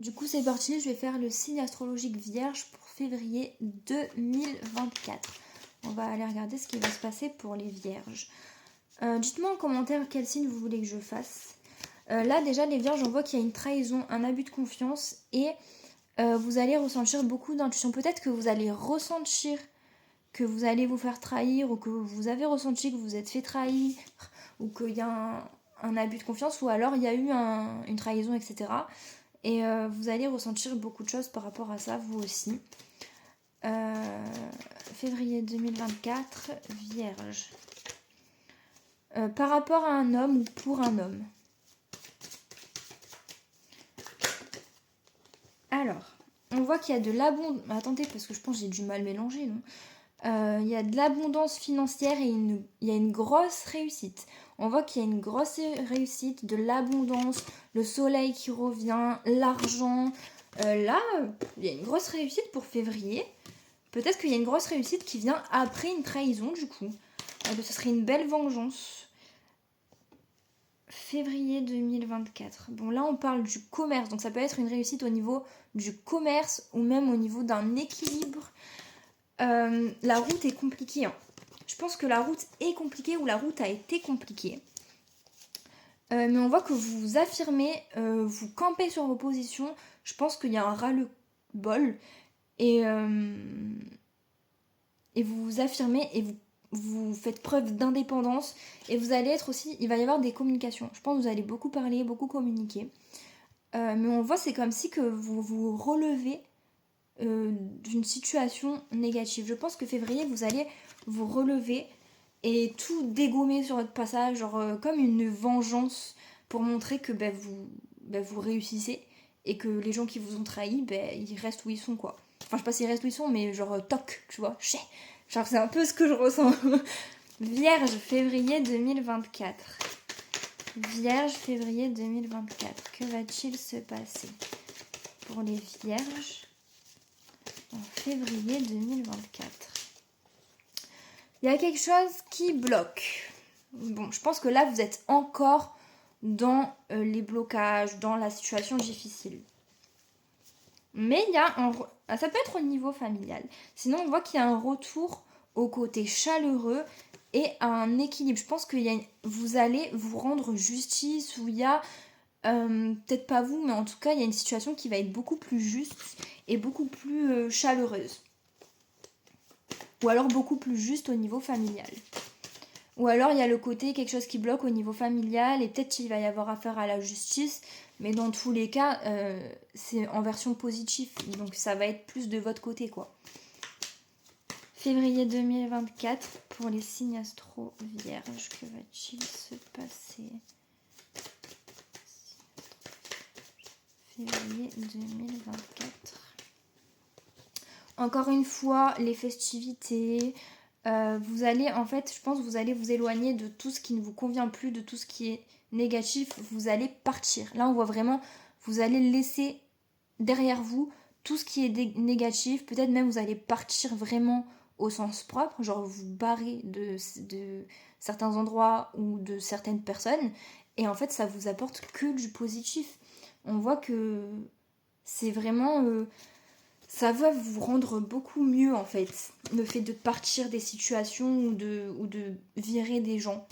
Du coup, c'est parti, je vais faire le signe astrologique Vierge pour février 2024. On va aller regarder ce qui va se passer pour les Vierges. Dites-moi en commentaire quel signe vous voulez que je fasse. Là, déjà, les Vierges, on voit qu'il y a une trahison, un abus de confiance et vous allez ressentir beaucoup d'intuition. Peut-être que vous allez ressentir que vous allez vous faire trahir ou que vous avez ressenti que vous êtes fait trahir ou qu'il y a un abus de confiance ou alors il y a eu une trahison, etc. Et vous allez ressentir beaucoup de choses par rapport à ça, vous aussi. Février 2024, Vierge. Par rapport à un homme ou pour un homme. Alors, on voit qu'il y a de l'abondance... Attendez, parce que je pense que j'ai du mal mélanger, non ? Il y a de l'abondance financière et il y a une grosse réussite. On voit qu'il y a une grosse réussite, de l'abondance, le soleil qui revient, l'argent. Là, il y a une grosse réussite pour février. Peut-être qu'il y a une grosse réussite qui vient après une trahison, du coup. Ce serait une belle vengeance. Février 2024. Bon, là, on parle du commerce. Donc, ça peut être une réussite au niveau du commerce ou même au niveau d'un équilibre. La route est compliquée. Hein. Je pense que la route est compliquée ou la route a été compliquée. Mais on voit que vous vous affirmez, vous campez sur vos positions. Je pense qu'il y a un ras-le-bol. Et vous vous affirmez et vous faites preuve d'indépendance. Et vous allez être aussi... Il va y avoir des communications. Je pense que vous allez beaucoup parler, beaucoup communiquer. Mais on voit c'est comme si que vous vous relevez d'une situation négative. Je pense que février, vous allez vous relever et tout dégommer sur votre passage, genre comme une vengeance pour montrer que vous réussissez et que les gens qui vous ont trahi, ils restent où ils sont, quoi. Enfin, je sais pas s'ils restent où ils sont, mais genre toc, tu vois. Genre, c'est un peu ce que je ressens. Vierge, février 2024. Vierge, février 2024. Que va-t-il se passer pour les Vierges en février 2024? Il y a quelque chose qui bloque. Bon, je pense que là, vous êtes encore dans les blocages, dans la situation difficile. Mais il y a ça peut être au niveau familial. Sinon, on voit qu'il y a un retour au côté chaleureux et à un équilibre. Je pense que vous allez vous rendre justice, où il y a, peut-être pas vous, mais en tout cas, il y a une situation qui va être beaucoup plus juste et beaucoup plus chaleureuse. Ou alors beaucoup plus juste au niveau familial. Ou alors il y a le côté quelque chose qui bloque au niveau familial et peut-être qu'il va y avoir affaire à la justice. Mais dans tous les cas, c'est en version positive. Donc ça va être plus de votre côté, quoi. Février 2024 pour les signes astro vierges. Que va-t-il se passer? Février 2024. Encore une fois, les festivités. Vous allez, en fait, je pense, vous allez vous éloigner de tout ce qui ne vous convient plus, de tout ce qui est négatif. Vous allez partir. Là, on voit vraiment, vous allez laisser derrière vous tout ce qui est négatif. Peut-être même vous allez partir vraiment au sens propre, genre vous barrer de certains endroits ou de certaines personnes. Et en fait, ça vous apporte que du positif. On voit que c'est vraiment... ça va vous rendre beaucoup mieux en fait, le fait de partir des situations ou de virer des gens.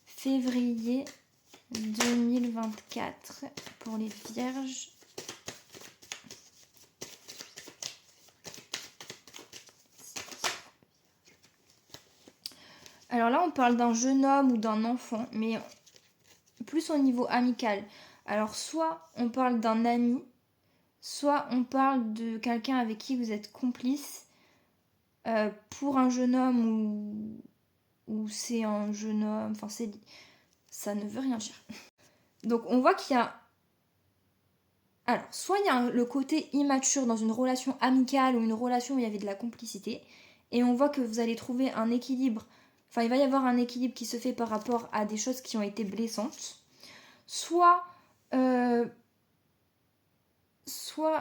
Février 2024 pour les Vierges. Alors là, on parle d'un jeune homme ou d'un enfant, mais plus au niveau amical. Alors soit on parle d'un ami, soit on parle de quelqu'un avec qui vous êtes complice. Pour un jeune homme ou c'est un jeune homme, enfin ça ne veut rien dire. Donc on voit qu'il y a... Alors, soit il y a le côté immature dans une relation amicale ou une relation où il y avait de la complicité, et on voit que vous allez trouver un équilibre, enfin il va y avoir un équilibre qui se fait par rapport à des choses qui ont été blessantes. Soit...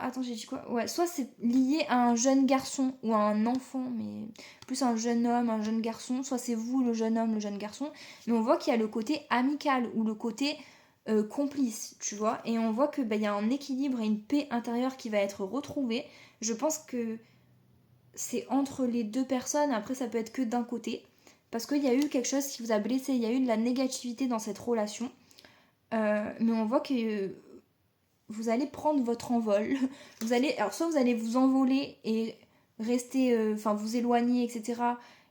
attends, j'ai dit quoi? Ouais, soit c'est lié à un jeune garçon ou à un enfant, mais plus un jeune homme, un jeune garçon. Soit c'est vous, le jeune homme, le jeune garçon. Mais on voit qu'il y a le côté amical ou le côté complice, tu vois. Et on voit que y a un équilibre et une paix intérieure qui va être retrouvée. Je pense que c'est entre les deux personnes, après ça peut être que d'un côté. Parce qu'il y a eu quelque chose qui vous a blessé, il y a eu de la négativité dans cette relation. Mais on voit que vous allez prendre votre envol. Alors soit vous allez vous envoler et rester, vous éloigner, etc.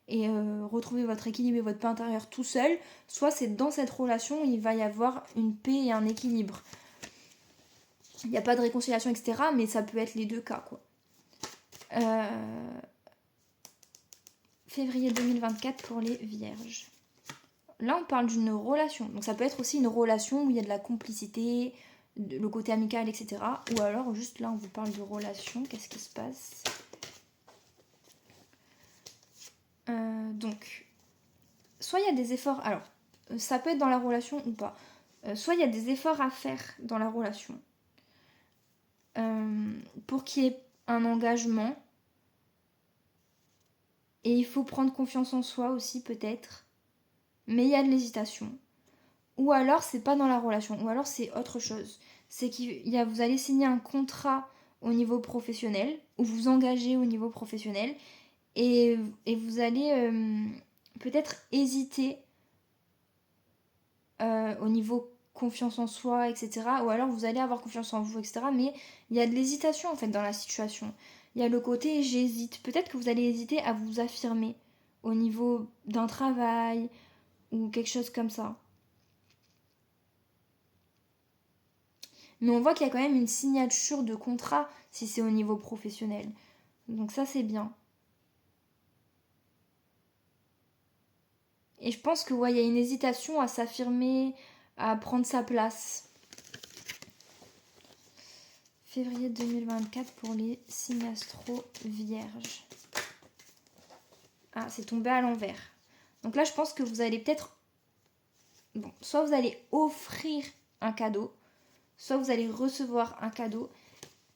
Et retrouver votre équilibre et votre paix intérieure tout seul. Soit c'est dans cette relation où il va y avoir une paix et un équilibre. Il n'y a pas de réconciliation, etc. Mais ça peut être les deux cas, quoi. Février 2024 pour les vierges. Là, on parle d'une relation. Donc ça peut être aussi une relation où il y a de la complicité, le côté amical, etc. Ou alors, juste là, on vous parle de relation. Qu'est-ce qui se passe? Donc, soit il y a des efforts... Alors, ça peut être dans la relation ou pas. Soit il y a des efforts à faire dans la relation pour qu'il y ait un engagement. Et il faut prendre confiance en soi aussi, peut-être. Mais il y a de l'hésitation. Ou alors, c'est pas dans la relation. Ou alors, c'est autre chose. C'est que vous allez signer un contrat au niveau professionnel, ou vous engagez au niveau professionnel, et vous allez peut-être hésiter au niveau confiance en soi, etc. Ou alors vous allez avoir confiance en vous, etc. Mais il y a de l'hésitation en fait dans la situation. Il y a le côté j'hésite. Peut-être que vous allez hésiter à vous affirmer au niveau d'un travail ou quelque chose comme ça. Mais on voit qu'il y a quand même une signature de contrat si c'est au niveau professionnel. Donc ça c'est bien. Et je pense que il y a une hésitation à s'affirmer, à prendre sa place. Février 2024 pour les signes astro vierges. Ah, c'est tombé à l'envers. Donc là, je pense que vous allez peut-être... Bon, soit vous allez offrir un cadeau, soit vous allez recevoir un cadeau.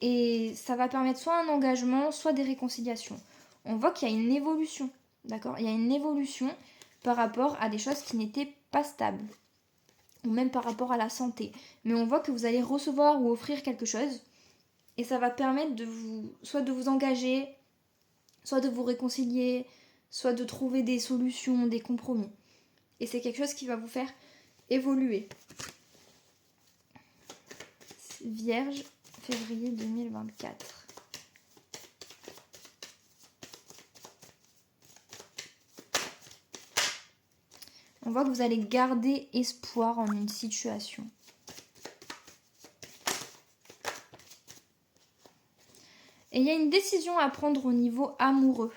Et ça va permettre soit un engagement, soit des réconciliations. On voit qu'il y a une évolution, d'accord? Il y a une évolution par rapport à des choses qui n'étaient pas stables. Ou même par rapport à la santé. Mais on voit que vous allez recevoir ou offrir quelque chose. Et ça va permettre soit de vous engager, soit de vous réconcilier, soit de trouver des solutions, des compromis. Et c'est quelque chose qui va vous faire évoluer. Vierge, février 2024. On voit que vous allez garder espoir en une situation. Et il y a une décision à prendre au niveau amoureux.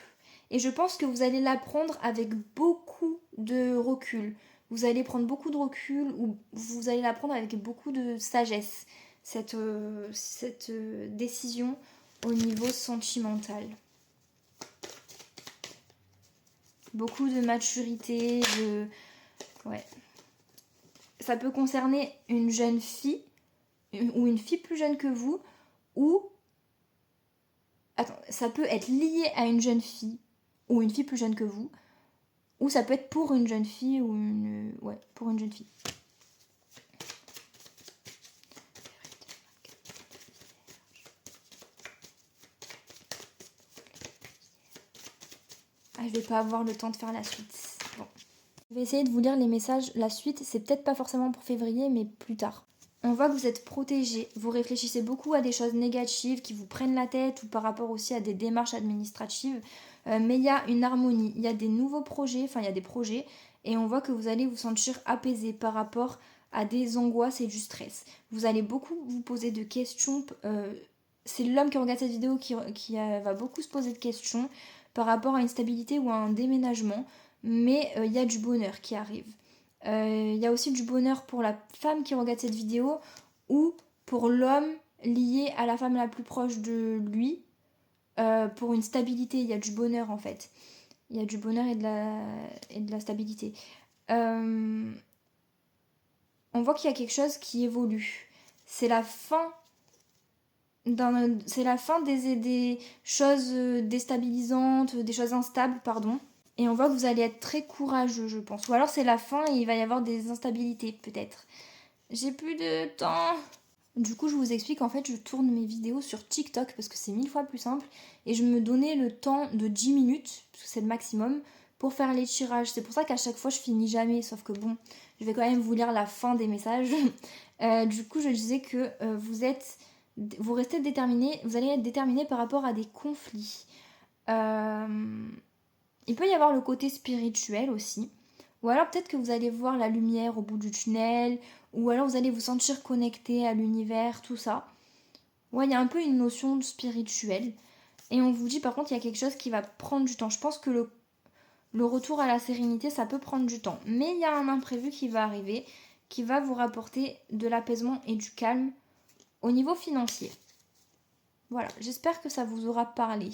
Et je pense que vous allez la prendre avec beaucoup de recul. Vous allez prendre beaucoup de recul ou vous allez la prendre avec beaucoup de sagesse. Cette décision au niveau sentimental. Beaucoup de maturité, Ouais. Ça peut concerner une jeune fille ou une fille plus jeune que vous ou... Attends, ça peut être lié à une jeune fille ou une fille plus jeune que vous ou ça peut être pour une jeune fille ou une... Ouais, pour une jeune fille. Ah, je vais pas avoir le temps de faire la suite. Bon. Je vais essayer de vous lire les messages. La suite, c'est peut-être pas forcément pour février, mais plus tard. On voit que vous êtes protégé, vous réfléchissez beaucoup à des choses négatives qui vous prennent la tête ou par rapport aussi à des démarches administratives. Mais il y a une harmonie, il y a des nouveaux projets, il y a des projets et on voit que vous allez vous sentir apaisé par rapport à des angoisses et du stress. Vous allez beaucoup vous poser de questions. C'est l'homme qui regarde cette vidéo qui va beaucoup se poser de questions par rapport à une stabilité ou à un déménagement. Mais il y a du bonheur qui arrive. Il y a aussi du bonheur pour la femme qui regarde cette vidéo ou pour l'homme lié à la femme la plus proche de lui. Pour une stabilité, il y a du bonheur en fait. Il y a du bonheur et de la stabilité. On voit qu'il y a quelque chose qui évolue. C'est la fin des choses déstabilisantes, des choses instables, pardon. Et on voit que vous allez être très courageux, je pense. Ou alors c'est la fin et il va y avoir des instabilités, peut-être. J'ai plus de temps. Du coup, je vous explique, en fait, je tourne mes vidéos sur TikTok parce que c'est 1000 fois plus simple. Et je me donnais le temps de 10 minutes, parce que c'est le maximum, pour faire les tirages. C'est pour ça qu'à chaque fois, je finis jamais. Sauf que bon, je vais quand même vous lire la fin des messages. Du coup, je disais que vous restez déterminé, vous allez être déterminé par rapport à des conflits. Il peut y avoir le côté spirituel aussi. Ou alors peut-être que vous allez voir la lumière au bout du tunnel. Ou alors vous allez vous sentir connecté à l'univers, tout ça. Ouais, il y a un peu une notion de spirituelle. Et on vous dit par contre, il y a quelque chose qui va prendre du temps. Je pense que le retour à la sérénité, ça peut prendre du temps. Mais il y a un imprévu qui va arriver, qui va vous rapporter de l'apaisement et du calme au niveau financier. Voilà, j'espère que ça vous aura parlé.